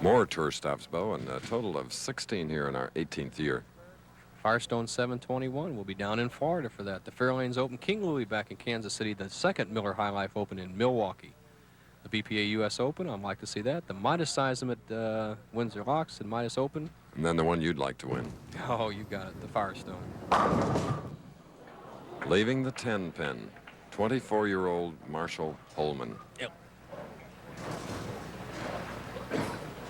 More tour stops, Bo, and a total of 16 here in our 18th year. Firestone 721 will be down in Florida for that. The Fairlanes Open. King will be back in Kansas City. The second Miller High Life Open in Milwaukee. The BPA US Open, I'd like to see that. The Midas Seism at Windsor Locks and Midas Open. And then the one you'd like to win. Oh, you got it, the Firestone. Leaving the 10 pin, 24-year-old Marshall-Holman. Yep.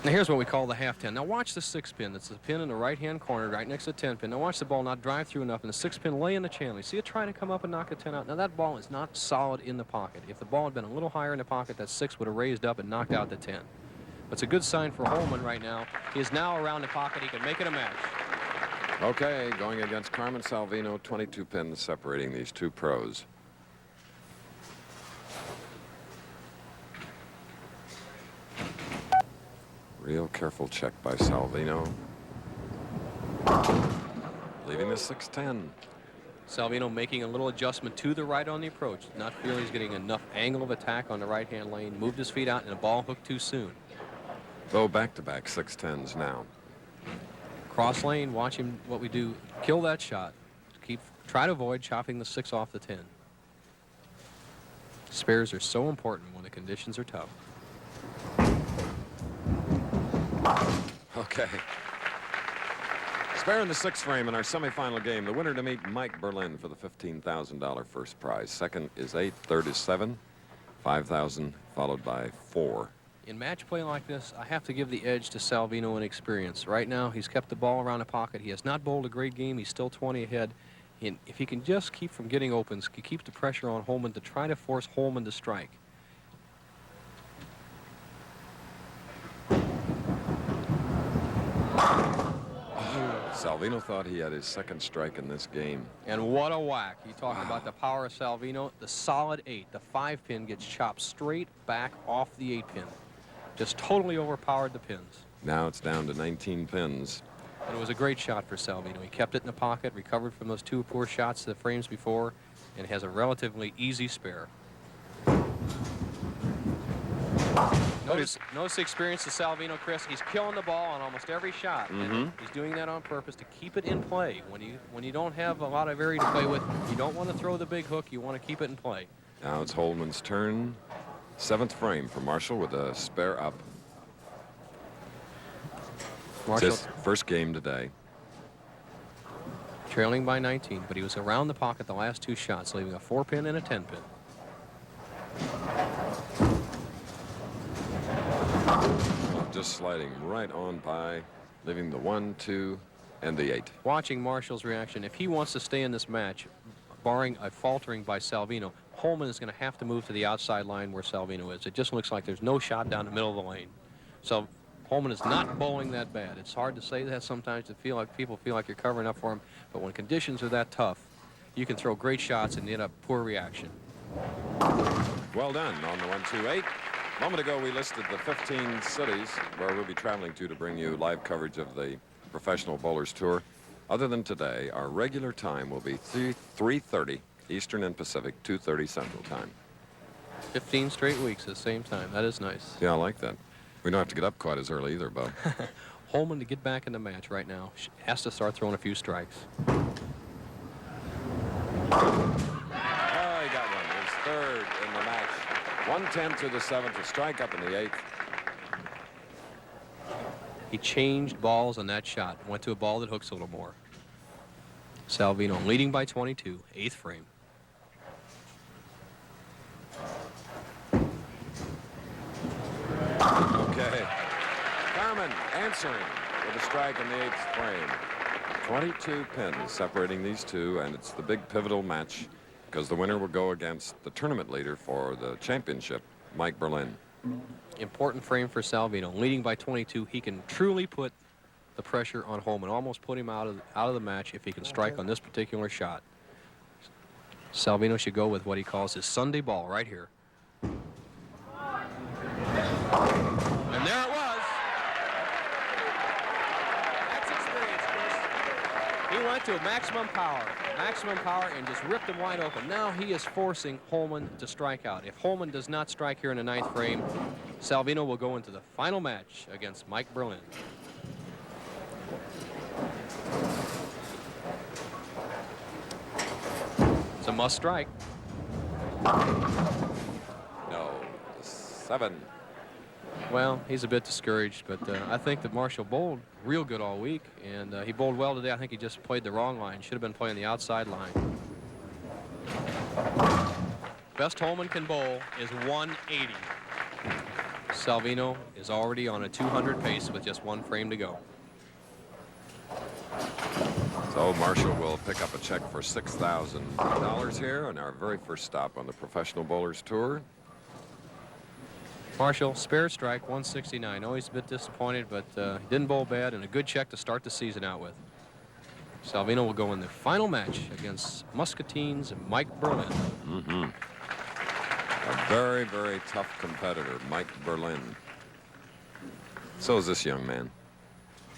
Now here's what we call the half 10. Now watch the 6 pin. That's the pin in the right-hand corner right next to the 10 pin. Now watch the ball not drive through enough and the 6 pin lay in the channel. You see it trying to come up and knock the 10 out. Now that ball is not solid in the pocket. If the ball had been a little higher in the pocket, that 6 would have raised up and knocked out the 10. But it's a good sign for Holman right now. He is now around the pocket. He can make it a match. Okay, going against Carmen Salvino, 22 pins separating these two pros. Real careful check by Salvino. Leaving the 6-10. Salvino making a little adjustment to the right on the approach. Not feeling he's getting enough angle of attack on the right-hand lane. Moved his feet out and the ball hooked too soon. Go back-to-back 6-10s now. Cross lane, watch him, what we do, kill that shot. Try to avoid chopping the 6 off the 10. Spares are so important when the conditions are tough. Okay. Spare in the 6th frame in our semifinal game. The winner to meet Mike Berlin for the $15,000 first prize. Second is 8, third is 7, 5,000 followed by 4. In match play like this, I have to give the edge to Salvino in experience. Right now, he's kept the ball around the pocket. He has not bowled a great game. He's still 20 ahead. And if he can just keep from getting opens, he keeps the pressure on Holman to try to force Holman to strike. Salvino thought he had his second strike in this game. And what a whack. You talk about the power of Salvino. The solid 8, the 5 pin gets chopped straight back off the 8 pin. Just totally overpowered the pins. Now it's down to 19 pins. But it was a great shot for Salvino. He kept it in the pocket, recovered from those 2 poor shots the frames before, and has a relatively easy spare. Notice the experience of Salvino, Chris. He's killing the ball on almost every shot. And he's doing that on purpose to keep it in play. When you don't have a lot of area to play with, you don't want to throw the big hook. You want to keep it in play. Now it's Holman's turn. 7th frame for Marshall with a spare up. It's his first game today. Trailing by 19, but he was around the pocket the last 2 shots, leaving a 4 pin and a 10 pin. Just sliding right on by, leaving the 1, 2, and the 8. Watching Marshall's reaction, if he wants to stay in this match, barring a faltering by Salvino, Holman is going to have to move to the outside line where Salvino is. It just looks like there's no shot down the middle of the lane. So Holman is not bowling that bad. It's hard to say that sometimes to feel like people feel like you're covering up for him, but when conditions are that tough, you can throw great shots and end up poor reaction. Well done on the 1, 2, 8. A moment ago, we listed the 15 cities where we'll be traveling to bring you live coverage of the Professional Bowlers Tour. Other than today, our regular time will be 3:30 Eastern and Pacific, 2:30 Central Time. 15 straight weeks at the same time. That is nice. Yeah, I like that. We don't have to get up quite as early either, Bo. Holman, to get back in the match right now, has to start throwing a few strikes. He got one. His 3rd in the match. 110 to the 7th, a strike up in the 8th. He changed balls on that shot. Went to a ball that hooks a little more. Salvino leading by 22, 8th frame. Okay. Carmen answering with a strike in the 8th frame. 22 pins separating these two, and it's the big pivotal match because the winner will go against the tournament leader for the championship, Mike Berlin. Important frame for Salvino. Leading by 22, he can truly put the pressure on Holman, almost put him out of the match if he can strike on this particular shot. Salvino should go with what he calls his Sunday ball right here. And there it was. That's experience, Chris. He went to maximum power, and just ripped him wide open. Now he is forcing Holman to strike out. If Holman does not strike here in the 9th frame, Salvino will go into the final match against Mike Berlin. It's a must strike. No, 7. Well, he's a bit discouraged, but I think that Marshall bowled real good all week, and he bowled well today. I think he just played the wrong line. Should have been playing the outside line. Best Holman can bowl is 180. Salvino is already on a 200 pace with just 1 frame to go. So Marshall will pick up a check for $6,000 here on our very first stop on the Professional Bowlers Tour. Marshall, spare strike, 169. Oh, he's a bit disappointed, but he didn't bowl bad, and a good check to start the season out with. Salvino will go in the final match against Muscatine's Mike Berlin. A very, very tough competitor, Mike Berlin. So is this young man.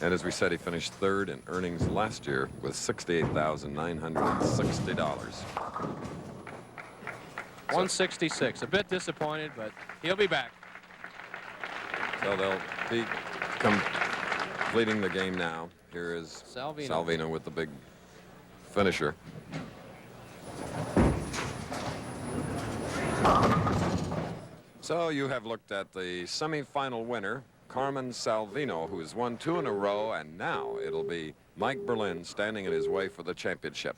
And as we said, he finished 3rd in earnings last year with $68,960. 166. A bit disappointed, but he'll be back. So they'll be completing the game now. Here is Salvino with the big finisher. So you have looked at the semifinal winner, Carmen Salvino, who has won 2 in a row, and now it'll be Mike Berlin standing in his way for the championship.